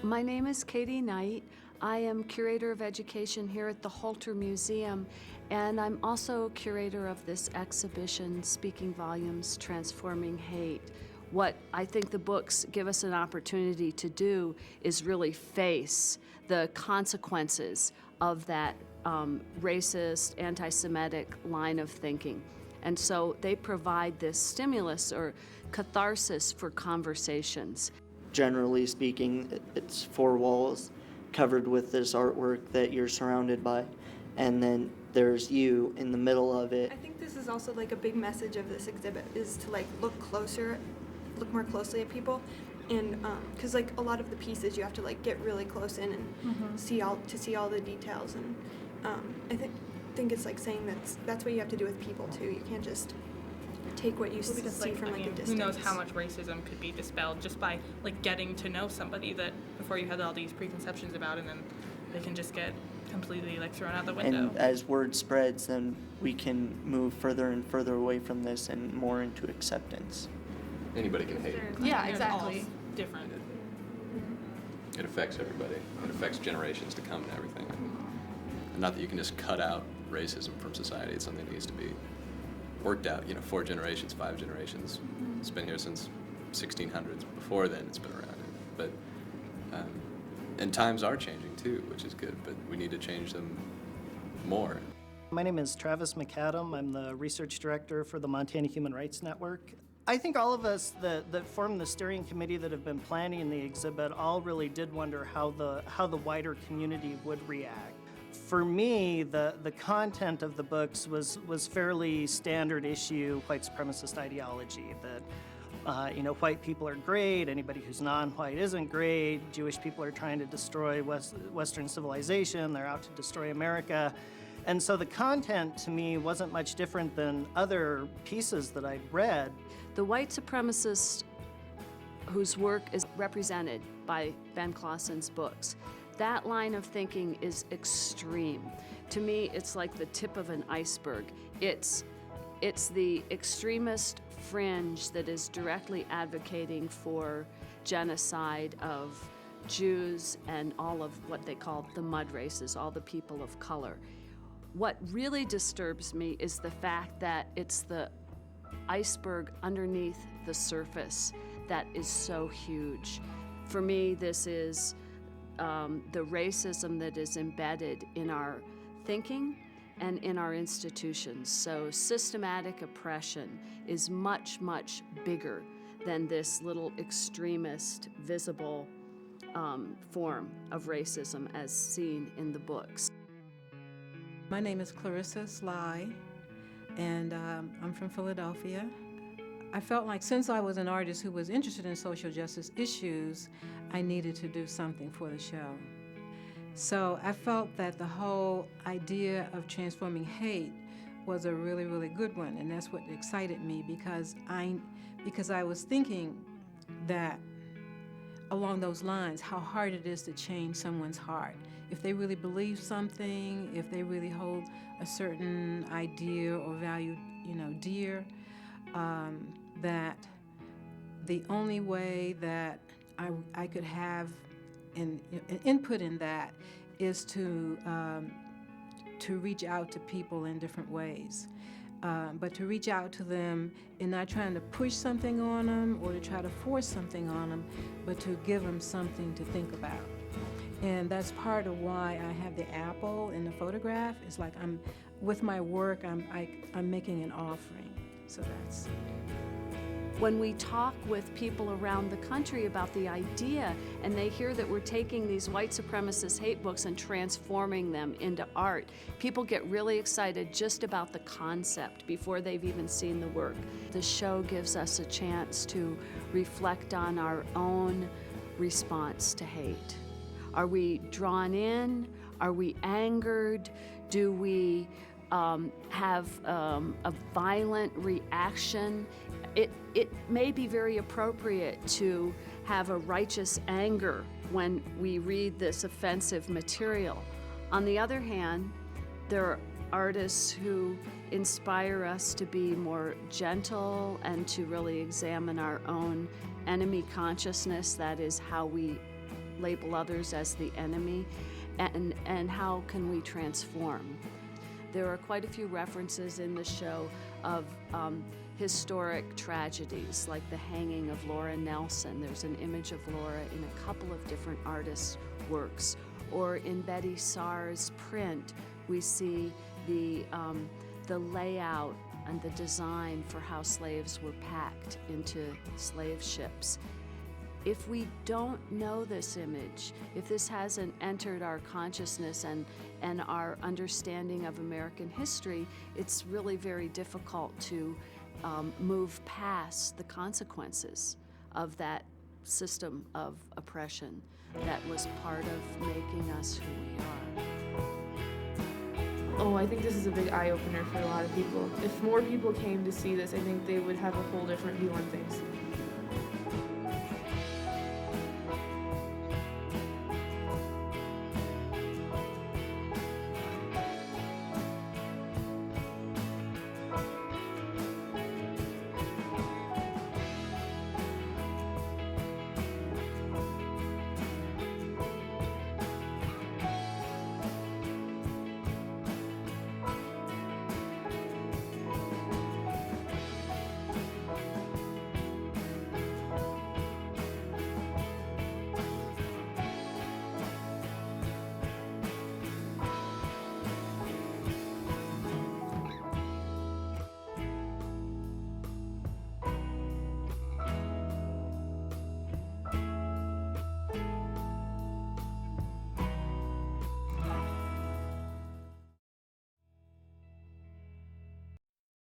My name is Katie Knight. I am curator of education here at the Holter Museum, and I'm also curator of this exhibition, Speaking Volumes, Transforming Hate. What I think the books give us an opportunity to do is really face the consequences of that racist, anti-Semitic line of thinking. And so they provide this stimulus or catharsis for conversations. Generally speaking, it's four walls covered with this artwork that you're surrounded by, and then there's you in the middle of it. I think this is also like a big message of this exhibit is to like look more closely at people, and because like a lot of the pieces you have to like get really close in and see all the details, and I think it's like saying that's what you have to do with people too. You can't just take what you see from a distance. Who knows how much racism could be dispelled just by like getting to know somebody that before you had all these preconceptions about, and then they can just get completely like thrown out the window. And as word spreads, then we can move further and further away from this and more into acceptance. Anybody can hate. Yeah, exactly. Different. It affects everybody. It affects generations to come and everything. And not that you can just cut out racism from society. It's something that needs to be worked out, 4 generations, 5 generations. It's been here since 1600s. Before then, it's been around. But and times are changing too, which is good. But we need to change them more. My name is Travis McAdam. I'm the research director for the Montana Human Rights Network. I think all of us that form the steering committee that have been planning the exhibit all really did wonder how the wider community would react. For me, the content of the books was fairly standard issue white supremacist ideology that white people are great, anybody who's non-white isn't great, Jewish people are trying to destroy Western civilization, they're out to destroy America. And so the content to me wasn't much different than other pieces that I'd read. The white supremacist whose work is represented by Ben Clausen's books, that line of thinking is extreme. To me, it's like the tip of an iceberg. It's the extremist fringe that is directly advocating for genocide of Jews and all of what they call the mud races, all the people of color. What really disturbs me is the fact that it's the iceberg underneath the surface that is so huge. For me, this is the racism that is embedded in our thinking and in our institutions. So systematic oppression is much, much bigger than this little extremist, visible form of racism as seen in the books. My name is Clarissa Sly, and I'm from Philadelphia. I felt like since I was an artist who was interested in social justice issues, I needed to do something for the show. So I felt that the whole idea of transforming hate was a really, really good one, and that's what excited me because I was thinking that along those lines, how hard it is to change someone's heart. If they really believe something, if they really hold a certain idea or value, dear, that the only way that I could have an input in that is to reach out to people in different ways. But to reach out to them and not trying to push something on them or to try to force something on them, but to give them something to think about. And that's part of why I have the apple in the photograph. It's like with my work, I'm making an offering. So that's. When we talk with people around the country about the idea and they hear that we're taking these white supremacist hate books and transforming them into art, people get really excited just about the concept before they've even seen the work. The show gives us a chance to reflect on our own response to hate. Are we drawn in? Are we angered? Do we have a violent reaction? It may be very appropriate to have a righteous anger when we read this offensive material. On the other hand, there are artists who inspire us to be more gentle and to really examine our own enemy consciousness. That is how we label others as the enemy, and how can we transform? There are quite a few references in the show of historic tragedies, like the hanging of Laura Nelson. There's an image of Laura in a couple of different artists' works. Or in Betty Saar's print, we see the layout and the design for how slaves were packed into slave ships. If we don't know this image, if this hasn't entered our consciousness and our understanding of American history, it's really very difficult to move past the consequences of that system of oppression that was part of making us who we are. Oh, I think this is a big eye-opener for a lot of people. If more people came to see this, I think they would have a whole different view on things.